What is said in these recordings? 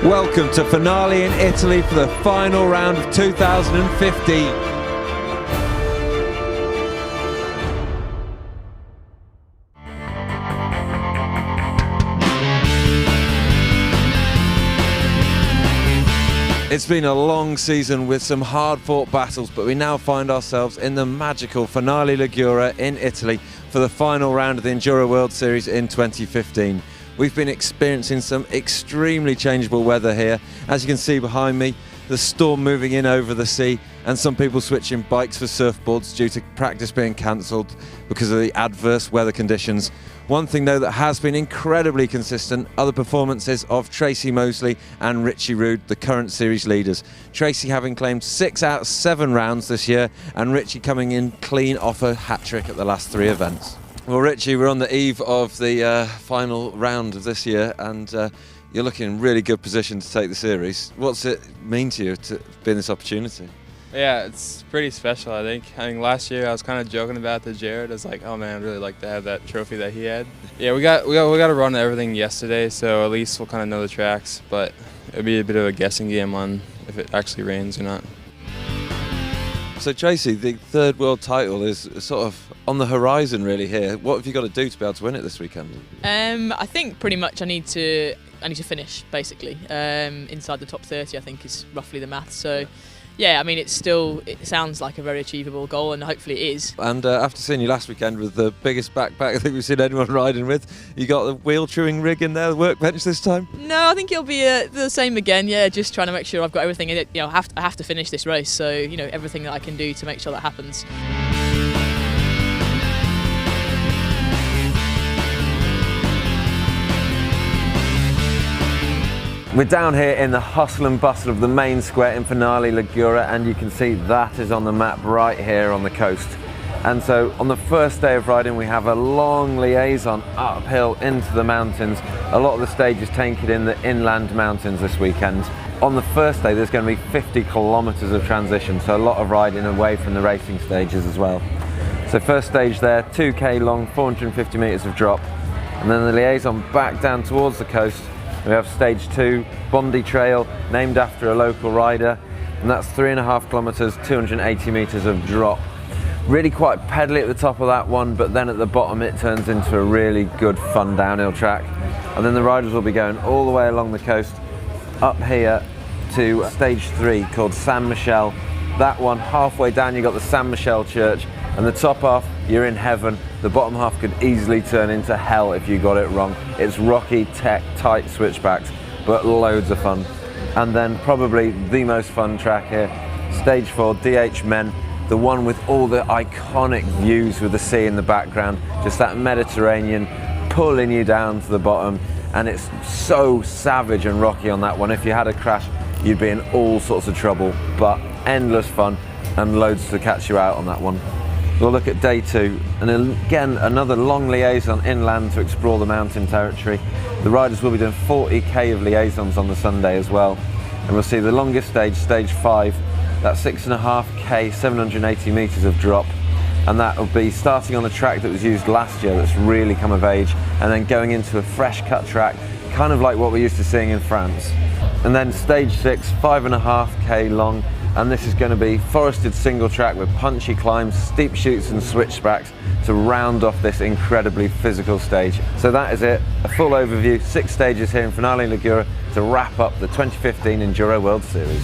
Welcome to Finale in Italy for the final round of 2015. It's been a long season with some hard-fought battles, but we now find ourselves in the magical Finale Ligure in Italy for the final round of the Enduro World Series in 2015. We've been experiencing some extremely changeable weather here. As you can see behind me, the storm moving in over the sea and some people switching bikes for surfboards due to practice being cancelled because of the adverse weather conditions. One thing though that has been incredibly consistent are the performances of Tracy Mosley and Richie Rude, the current series leaders. Tracy having claimed 6 out of 7 rounds this year and Richie coming in clean off a hat-trick at the last 3 events. Well, Richie, we're on the eve of the final round of this year and you're looking in really good position to take the series. What's it mean to you to be in this opportunity? Yeah, it's pretty special, I think. I think last year I was kind of joking about the Jared. I was like, oh man, I'd really like to have that trophy that he had. Yeah, we got to run everything yesterday, so at least we'll kind of know the tracks, but it'll be a bit of a guessing game on if it actually rains or not. So Tracy, the 3rd world title is sort of on the horizon really here. What have you got to do to be able to win it this weekend? I think pretty much I need to finish basically inside the top 30. I think is roughly the math. So yeah, I mean it sounds like a very achievable goal, and hopefully it is. And after seeing you last weekend with the biggest backpack I think we've seen anyone riding with, you got the wheel chewing rig in there, the workbench this time? No, I think it'll be the same again. Yeah, just trying to make sure I've got everything in it. You know, I have to finish this race, so you know everything that I can do to make sure that happens. We're down here in the hustle and bustle of the main square in Finale Ligure, and you can see that is on the map right here on the coast. And so on the first day of riding we have a long liaison uphill into the mountains. A lot of the stage is taken in the inland mountains this weekend. On the first day there's going to be 50 kilometres of transition, so a lot of riding away from the racing stages as well. So first stage there, 2k long, 450 metres of drop, and then the liaison back down towards the coast. We have stage 2, Bondi Trail, named after a local rider, and that's 3.5 kilometres, 280 metres of drop. Really quite pedally at the top of that one, but then at the bottom it turns into a really good fun downhill track. And then the riders will be going all the way along the coast, up here to stage 3 called San Michele. That one, halfway down you've got the San Michele Church, and the top half, you're in heaven. The bottom half could easily turn into hell if you got it wrong. It's rocky, tight switchbacks, but loads of fun. And then probably the most fun track here, stage 4, DH Men, the one with all the iconic views with the sea in the background, just that Mediterranean pulling you down to the bottom, and it's so savage and rocky on that one. If you had a crash, you'd be in all sorts of trouble, but endless fun and loads to catch you out on that one. We'll look at day 2, and again another long liaison inland to explore the mountain territory. The riders will be doing 40k of liaisons on the Sunday as well, and we'll see the longest stage, stage 5, that's 6.5k, 780 metres of drop, and that will be starting on a track that was used last year that's really come of age, and then going into a fresh cut track, kind of like what we're used to seeing in France. And then stage 6, 5.5k long, and this is going to be forested single track with punchy climbs, steep chutes and switchbacks to round off this incredibly physical stage. So that is it, a full overview, 6 stages here in Finale Ligure to wrap up the 2015 Enduro World Series.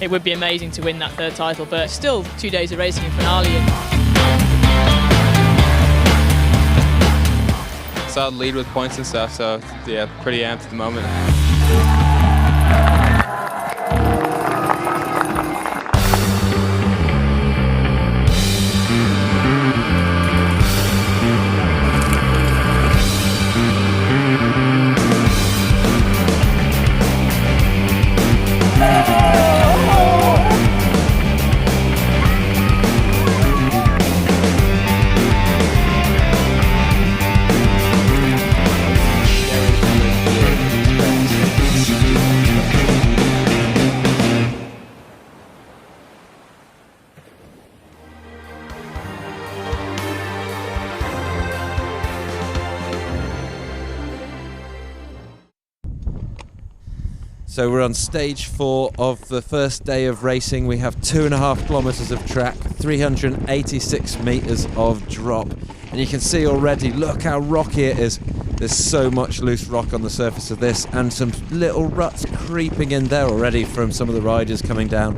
It would be amazing to win that 3rd title, but still 2 days of racing in Finale. Solid lead with points and stuff, so yeah, pretty amped at the moment. So we're on stage 4 of the first day of racing. We have 2.5 kilometers of track, 386 meters of drop. And you can see already, look how rocky it is. There's so much loose rock on the surface of this, and some little ruts creeping in there already from some of the riders coming down.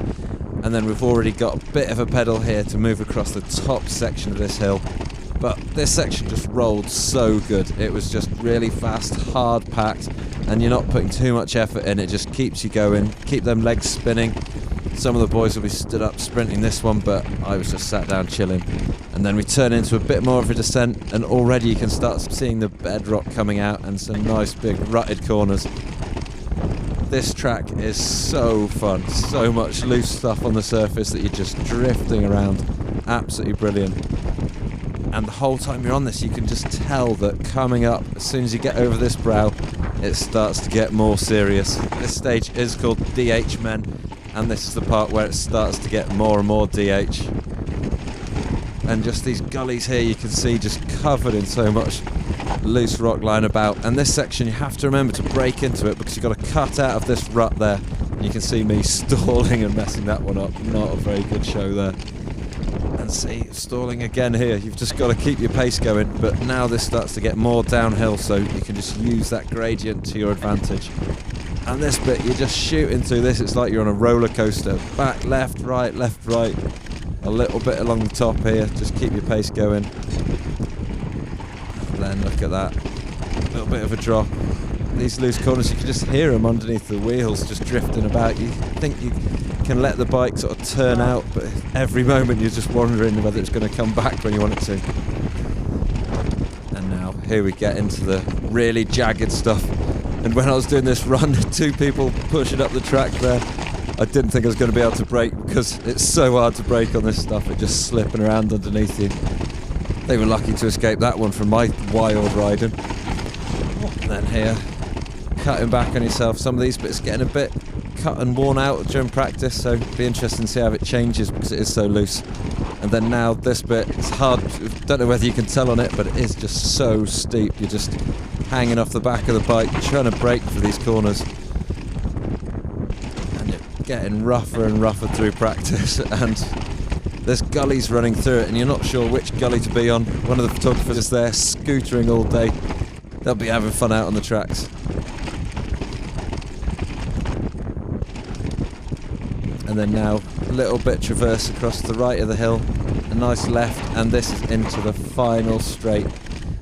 And then we've already got a bit of a pedal here to move across the top section of this hill. But this section just rolled so good. It was just really fast, hard packed, and you're not putting too much effort in. It just keeps you going, keep them legs spinning. Some of the boys will be stood up sprinting this one, but I was just sat down chilling. And then we turn into a bit more of a descent, and already you can start seeing the bedrock coming out and some nice big rutted corners. This track is so fun, so much loose stuff on the surface that you're just drifting around. Absolutely brilliant. And the whole time you're on this, you can just tell that coming up, as soon as you get over this brow, it starts to get more serious. This stage is called DH Men, and this is the part where it starts to get more and more DH. And just these gullies here, you can see just covered in so much loose rock lying about. And this section, you have to remember to brake into it, because you've got to cut out of this rut there. And you can see me stalling and messing that one up. Not a very good show there. And see, stalling again here. You've just got to keep your pace going, but now this starts to get more downhill, so you can just use that gradient to your advantage. And this bit, you're just shooting through this. It's like you're on a roller coaster. Back, left, right, a little bit along the top here. Just keep your pace going. And then look at that, a little bit of a drop. These loose corners, you can just hear them underneath the wheels just drifting about. You think you can let the bike sort of turn out, but every moment you're just wondering whether it's going to come back when you want it to. And now here we get into the really jagged stuff. And when I was doing this run, 2 people pushing up the track there, I didn't think I was going to be able to brake, because it's so hard to brake on this stuff. It's just slipping around underneath you. They were lucky to escape that one from my wild riding. And then here, cutting back on yourself. Some of these bits getting a bit cut and worn out during practice, so it'll be interesting to see how it changes, because it is so loose. And then now this bit, it's hard, don't know whether you can tell on it, but it is just so steep. You're just hanging off the back of the bike, trying to brake for these corners. And you're getting rougher and rougher through practice, and there's gullies running through it, and you're not sure which gully to be on. One of the photographers is there, scootering all day. They'll be having fun out on the tracks. And then now, a little bit traverse across the right of the hill, a nice left, and this is into the final straight.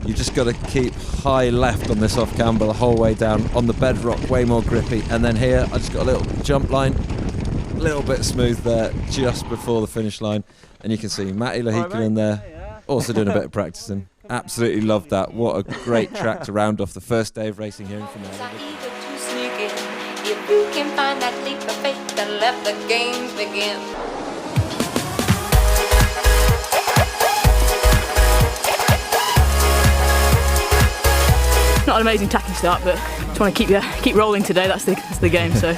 You just got to keep high left on this off camber the whole way down. On the bedrock, way more grippy. And then here, I just got a little jump line, a little bit smooth there, just before the finish line. And you can see Matty Lahikinen there, also doing a bit of practicing. Absolutely loved that. What a great track to round off the first day of racing here in Finale. If you can find that leap of faith, then let the games begin. Not an amazing tacking start, but just want to keep rolling today. That's the game. So.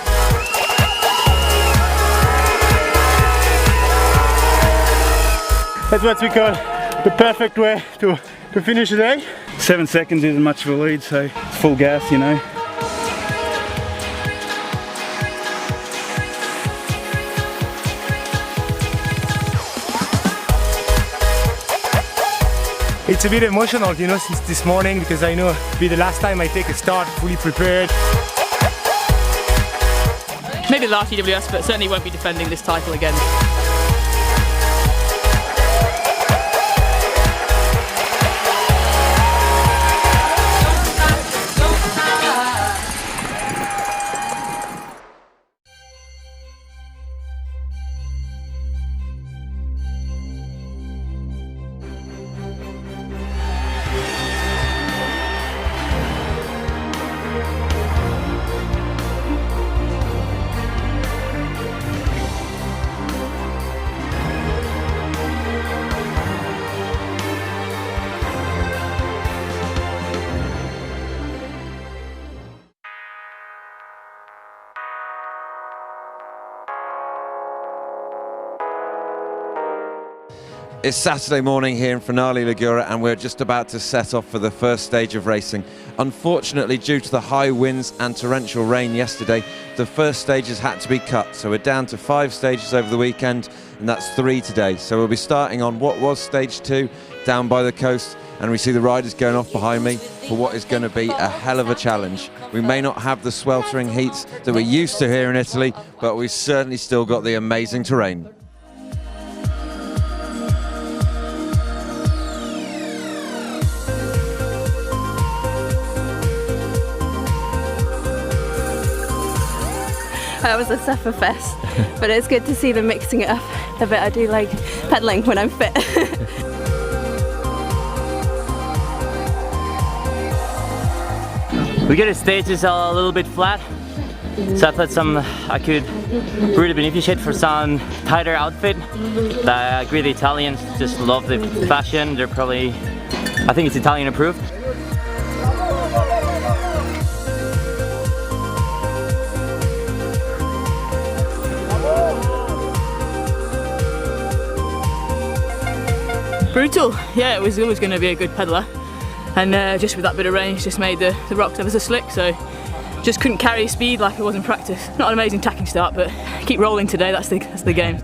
That's what we call the perfect way to finish the day. 7 seconds isn't much of a lead, so it's full gas, you know. It's a bit emotional, you know, since this morning, because I know it'll be the last time I take a start fully prepared. Maybe the last EWS, but certainly won't be defending this title again. It's Saturday morning here in Finale Ligure and we're just about to set off for the first stage of racing. Unfortunately, due to the high winds and torrential rain yesterday, the first stages had to be cut. So we're down to 5 stages over the weekend and that's 3 today. So we'll be starting on what was stage 2 down by the coast, and we see the riders going off behind me for what is going to be a hell of a challenge. We may not have the sweltering heats that we're used to here in Italy, but we've certainly still got the amazing terrain. That was a sufferfest, but it's good to see them mixing it up a bit. I do like pedalling when I'm fit. We get the stages a little bit flat, so I thought I could really beneficiate for some tighter outfit. I agree the Italians just love the fashion. They're probably, I think it's Italian approved. Brutal. Yeah, it was always going to be a good pedaler, and just with that bit of rain, it's just made the rocks ever so slick. So just couldn't carry speed like it was in practice. Not an amazing tacking start, but keep rolling today. That's the game.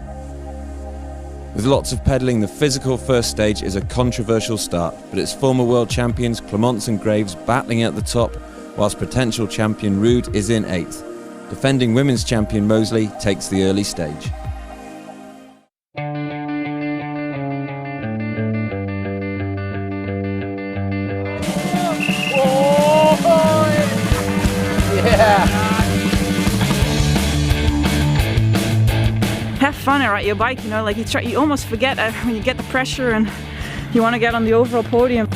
With lots of pedalling, the physical first stage is a controversial start, but it's former world champions Clements and Graves battling at the top, whilst potential champion Ruud is in 8th. Defending women's champion Mosley takes the early stage. Have fun and ride your bike, you know, like you almost forget when you get the pressure and you want to get on the overall podium.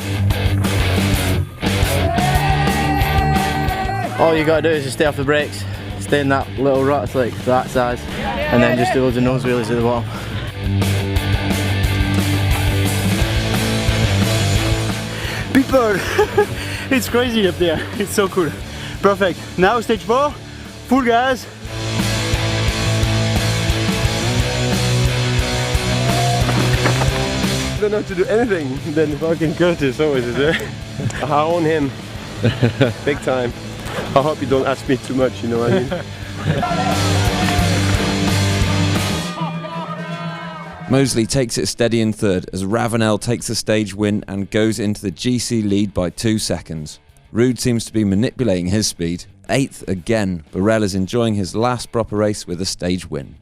All you gotta do is just stay off the brakes, stay in that little rut like that size, and then just do loads of nose wheelies at the bottom. Big bird! It's crazy up there, it's so cool. Perfect. Now stage 4, full gas. I don't know how to do anything, then fucking Curtis always is there. I own him, big time. I hope you don't ask me too much, you know what I mean? Mosley takes it steady in 3rd as Ravenel takes the stage win and goes into the GC lead by 2 seconds. Ruud seems to be manipulating his speed. 8th again, Burrell is enjoying his last proper race with a stage win.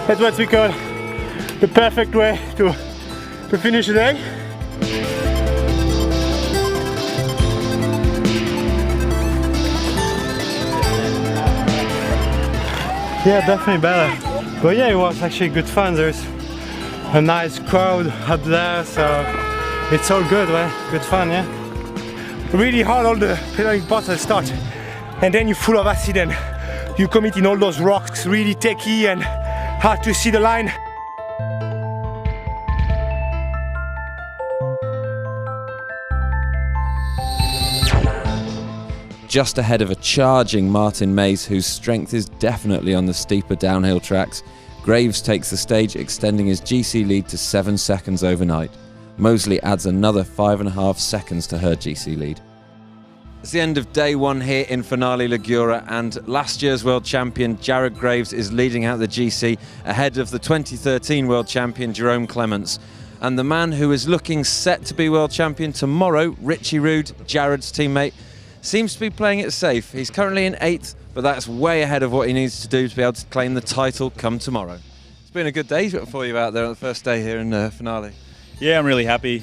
That's what we call the perfect way to finish the day. Yeah, definitely better. But yeah, it was actually good fun. There's a nice crowd up there, so it's all good, right? Good fun, yeah? Really hard all the pedaling parts at the start. And then you're full of acid and you commit in all those rocks, really techy and hard to see the line. Just ahead of a charging Martin Mays, whose strength is definitely on the steeper downhill tracks, Graves takes the stage, extending his GC lead to 7 seconds overnight. Mosley adds another 5.5 seconds to her GC lead. It's the end of day 1 here in Finale Ligure, and last year's world champion Jared Graves is leading out the GC ahead of the 2013 world champion Jerome Clements. And the man who is looking set to be world champion tomorrow, Richie Ruud, Jared's teammate, seems to be playing it safe. He's currently in 8th, but that's way ahead of what he needs to do to be able to claim the title come tomorrow. It's been a good day for you out there on the first day here in Finale. Yeah, I'm really happy.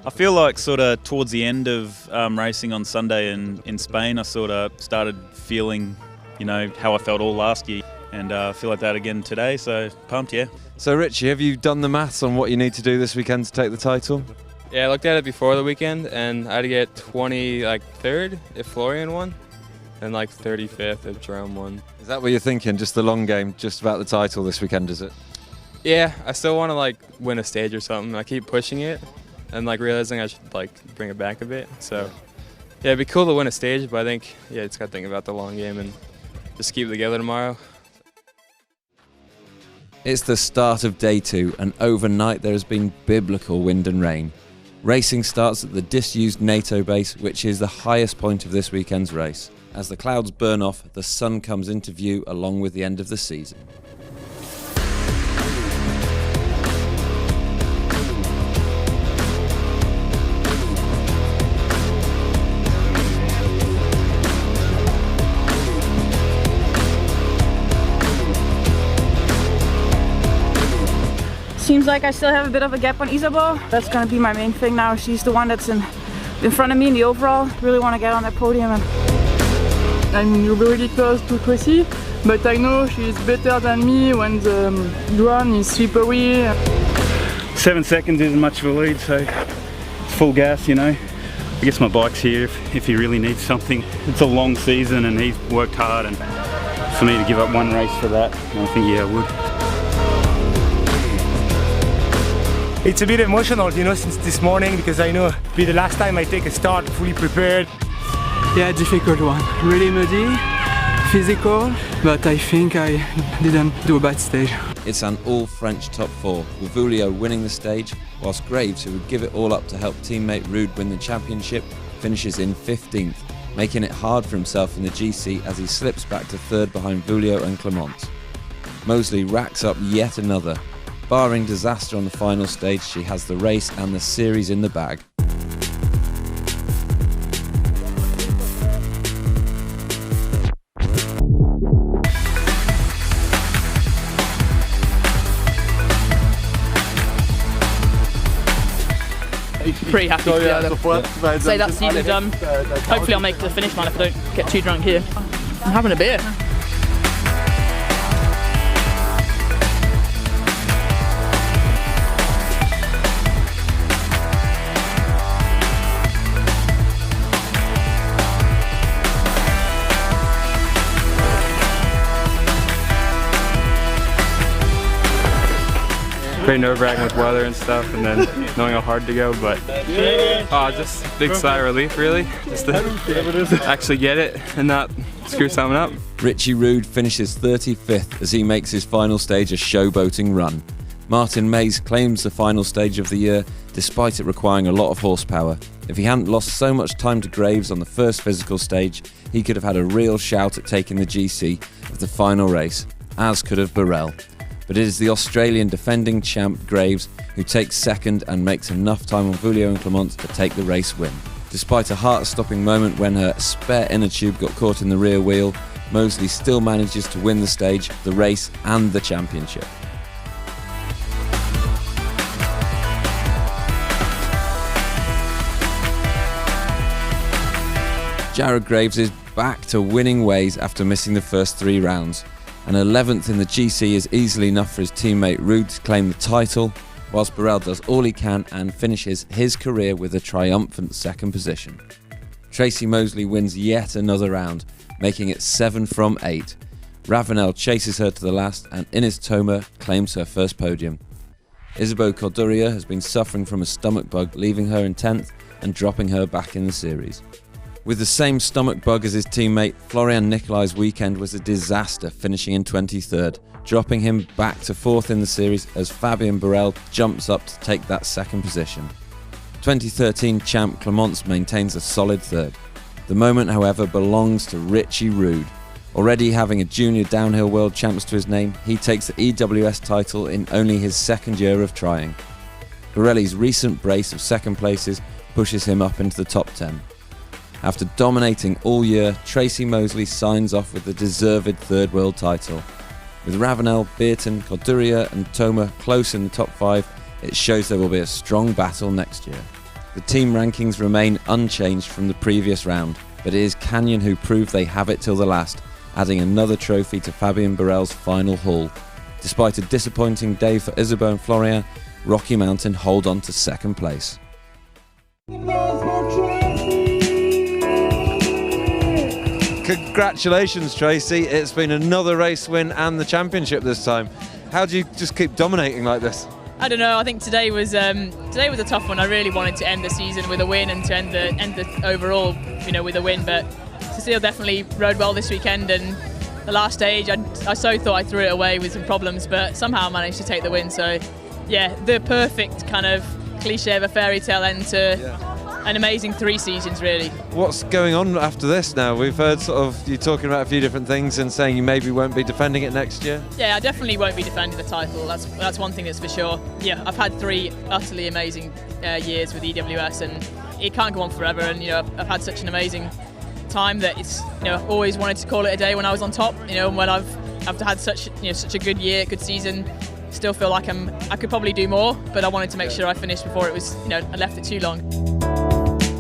I feel like sort of towards the end of racing on Sunday in Spain, I sort of started feeling, you know, how I felt all last year, and I feel like that again today, so pumped, yeah. So Richie, have you done the maths on what you need to do this weekend to take the title? Yeah, I looked at it before the weekend, and I had to get 23rd if Florian won. and like 35th if Jerome won. Is that what you're thinking? Just the long game, just about the title this weekend, is it? Yeah, I still want to like win a stage or something. I keep pushing it and like realizing I should like bring it back a bit. So yeah, it'd be cool to win a stage, but I think it's got to think about the long game and just keep it together tomorrow. It's the start of day 2, and overnight there has been biblical wind and rain. Racing starts at the disused NATO base, which is the highest point of this weekend's race. As the clouds burn off, the sun comes into view along with the end of the season. Seems like I still have a bit of a gap on Isabel. That's gonna be my main thing now. She's the one that's in front of me in the overall. Really want to get on that podium. I'm really close to Tracy, but I know she's better than me when the ground is slippery. 7 seconds isn't much of a lead, so it's full gas, you know. I guess my bike's here if he really needs something. It's a long season and he's worked hard, and for me to give up one race for that, I think I would. It's a bit emotional, you know, since this morning, because I know it'll be the last time I take a start fully prepared. Yeah, difficult one. Really muddy, physical, but I think I didn't do a bad stage. It's an all-French top 4, with Vulio winning the stage, whilst Graves, who would give it all up to help teammate Rude win the championship, finishes in 15th, making it hard for himself in the GC as he slips back to 3rd behind Vulio and Clement. Mosley racks up yet another. Barring disaster on the final stage, she has the race and the series in the bag. Pretty happy to be able to say that's easily done. Hopefully I'll make it to the finish line if I don't get too drunk here. I'm having a beer. Pretty nerve-wracking with weather and stuff, and then knowing how hard to go, but just a big sigh of relief, really, just to actually get it and not screw something up. Richie Rude finishes 35th as he makes his final stage a showboating run. Martin Mays claims the final stage of the year, despite it requiring a lot of horsepower. If he hadn't lost so much time to Graves on the first physical stage, he could have had a real shout at taking the GC of the final race, as could have Burrell. But it is the Australian defending champ Graves who takes 2nd and makes enough time on Vulio and Clement to take the race win. Despite a heart-stopping moment when her spare inner tube got caught in the rear wheel, Mosley still manages to win the stage, the race and the championship. Jared Graves is back to winning ways after missing the first 3 rounds. An 11th in the GC is easily enough for his teammate Rude to claim the title, whilst Burrell does all he can and finishes his career with a triumphant 2nd position. Tracy Mosley wins yet another round, making it 7 from 8. Ravenel chases her to the last, and Ines Toma claims her first podium. Isabeau Corduria has been suffering from a stomach bug, leaving her in 10th and dropping her back in the series. With the same stomach bug as his teammate, Florian Nicolai's weekend was a disaster, finishing in 23rd, dropping him back to 4th in the series as Fabien Burrell jumps up to take that 2nd position. 2013 champ Clements maintains a solid 3rd. The moment, however, belongs to Richie Rude. Already having a junior downhill world champs to his name, he takes the EWS title in only his 2nd year of trying. Borelli's recent brace of 2nd places pushes him up into the top 10. After dominating all year, Tracy Mosley signs off with the deserved 3rd world title. With Ravenel, Beerton, Corduria and Toma close in the top 5, it shows there will be a strong battle next year. The team rankings remain unchanged from the previous round, but it is Canyon who prove they have it till the last, adding another trophy to Fabien Burrell's final haul. Despite a disappointing day for Isabeau and Florian, Rocky Mountain hold on to 2nd place. Congratulations, Tracy. It's been another race win and the championship this time. How do you just keep dominating like this? I don't know. I think today was a tough one. I really wanted to end the season with a win and to end the overall, with a win. But Cecile definitely rode well this weekend, and the last stage, I so thought I threw it away with some problems, but somehow managed to take the win. So, yeah, the perfect kind of cliche of a fairy tale end to an amazing 3 seasons, really. What's going on after this now? We've heard sort of you talking about a few different things and saying you maybe won't be defending it next year. Yeah, I definitely won't be defending the title. That's one thing that's for sure. Yeah, I've had 3 utterly amazing years with EWS, and it can't go on forever. And I've had such an amazing time that it's always wanted to call it a day when I was on top. And when I've had such a good year, good season. Still feel like I could probably do more, but I wanted to make sure I finished before it was I left it too long.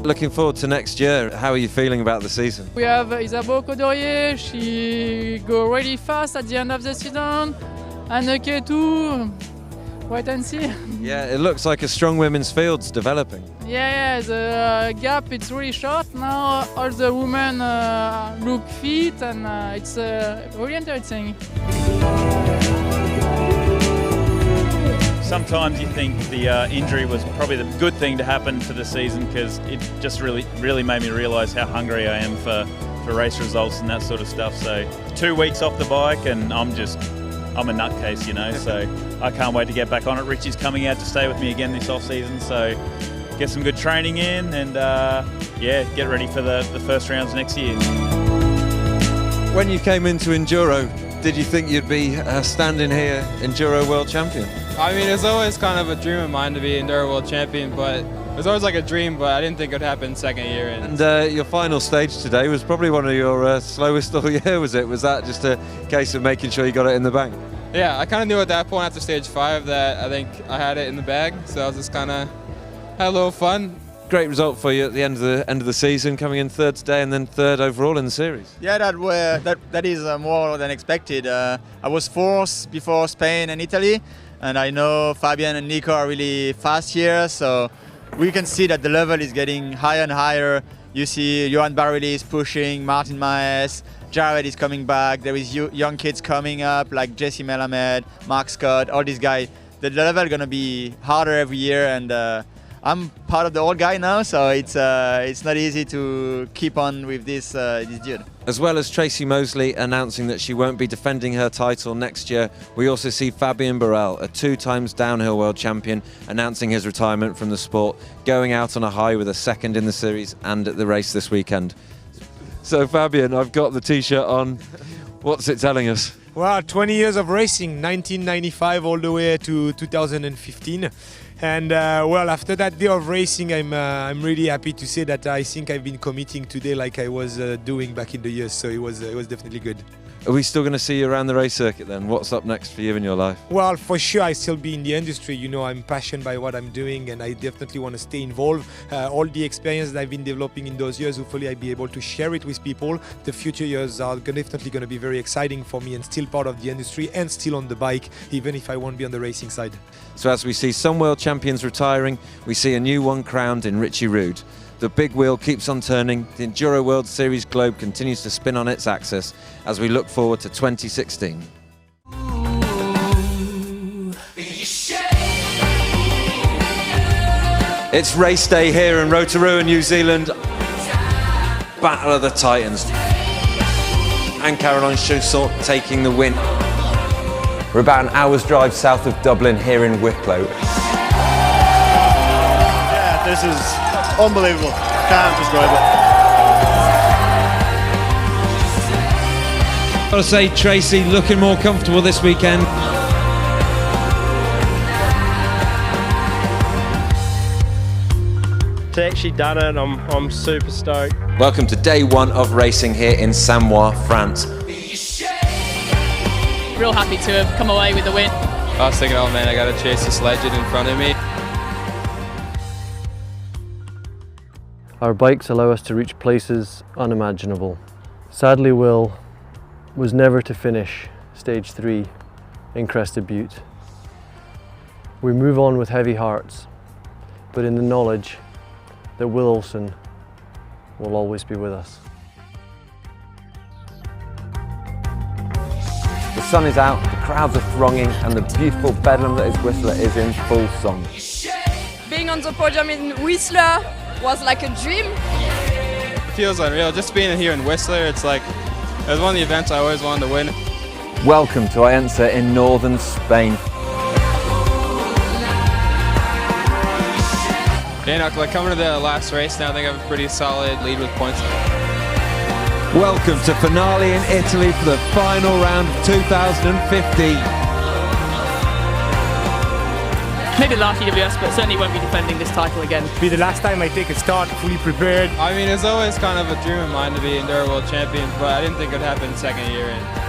Looking forward to next year. How are you feeling about the season? We have Isabeau Coudurier, she go really fast at the end of the season. Anneke too, wait and see. Yeah, it looks like a strong women's field's developing. Yeah, the gap it's really short now. All the women look fit, and it's really interesting. Sometimes you think the injury was probably the good thing to happen for the season, because it just really made me realise how hungry I am for race results and that sort of stuff. So 2 weeks off the bike and I'm a nutcase, so I can't wait to get back on it. Richie's coming out to stay with me again this off season, so get some good training in and get ready for the first rounds next year. When you came into Enduro, did you think you'd be standing here Enduro World Champion? I mean, it's always kind of a dream of mine to be Enduro World Champion, but it was always like a dream, but I didn't think it would happen second year. And your final stage today was probably one of your slowest all year, was it? Was that just a case of making sure you got it in the bank? Yeah, I kind of knew at that point after stage 5 that I think I had it in the bag, so I was just kind of had a little fun. Great result for you at the end of the season, coming in 3rd today and then 3rd overall in the series. Yeah, that is more than expected. I was 4th before Spain and Italy, and I know Fabian and Nico are really fast here, so we can see that the level is getting higher and higher. You see Johan Barrelli is pushing, Martin Maes, Jared is coming back, there is young kids coming up like Jesse Melamed, Mark Scott, all these guys. The level is going to be harder every year, and I'm part of the old guy now, so it's not easy to keep on with this dude. As well as Tracy Mosley announcing that she won't be defending her title next year, we also see Fabien Barrel, a 2-times downhill world champion, announcing his retirement from the sport, going out on a high with a 2nd in the series and at the race this weekend. So Fabien, I've got the t-shirt on. What's it telling us? Well, 20 years of racing, 1995 all the way to 2015. And well, after that day of racing, I'm really happy to say that I think I've been committing today like I was doing back in the years. So it was definitely good. Are we still going to see you around the race circuit then? What's up next for you in your life? Well, for sure, I still be in the industry. I'm passionate by what I'm doing, and I definitely want to stay involved. All the experience that I've been developing in those years, hopefully I'll be able to share it with people. The future years are definitely going to be very exciting for me, and still part of the industry and still on the bike, even if I won't be on the racing side. So as we see some world champions retiring, we see a new one crowned in Richie Rude. The big wheel keeps on turning, the Enduro World Series globe continues to spin on its axis as we look forward to 2016. It's race day here in Rotorua, New Zealand. Battle of the Titans. And Caroline Chausson taking the win. We're about an hour's drive south of Dublin here in Wicklow. Yeah, this is unbelievable. Can't describe it. I've got to say, Tracy looking more comfortable this weekend. To actually done it, I'm super stoked. Welcome to day 1 of racing here in Samoa, France. Real happy to have come away with the win. I was thinking, oh man, I got to chase this legend in front of me. Our bikes allow us to reach places unimaginable. Sadly, Will was never to finish stage 3 in Crested Butte. We move on with heavy hearts, but in the knowledge that Will Olsen will always be with us. sun is out, the crowds are thronging, and the beautiful bedlam that is Whistler is in full song. Being on the podium in Whistler was like a dream. It feels unreal. Just being here in Whistler, it's like, it was one of the events I always wanted to win. Welcome to Orense in northern Spain. Yeah, like coming to the last race now, I think I have a pretty solid lead with points. Welcome to finale in Italy for the final round of 2015. Maybe last EWS, but certainly won't be defending this title again. It'll be the last time I take a start fully prepared. I mean, it's always kind of a dream of mine to be Enduro World Champion, but I didn't think it would happen second year in.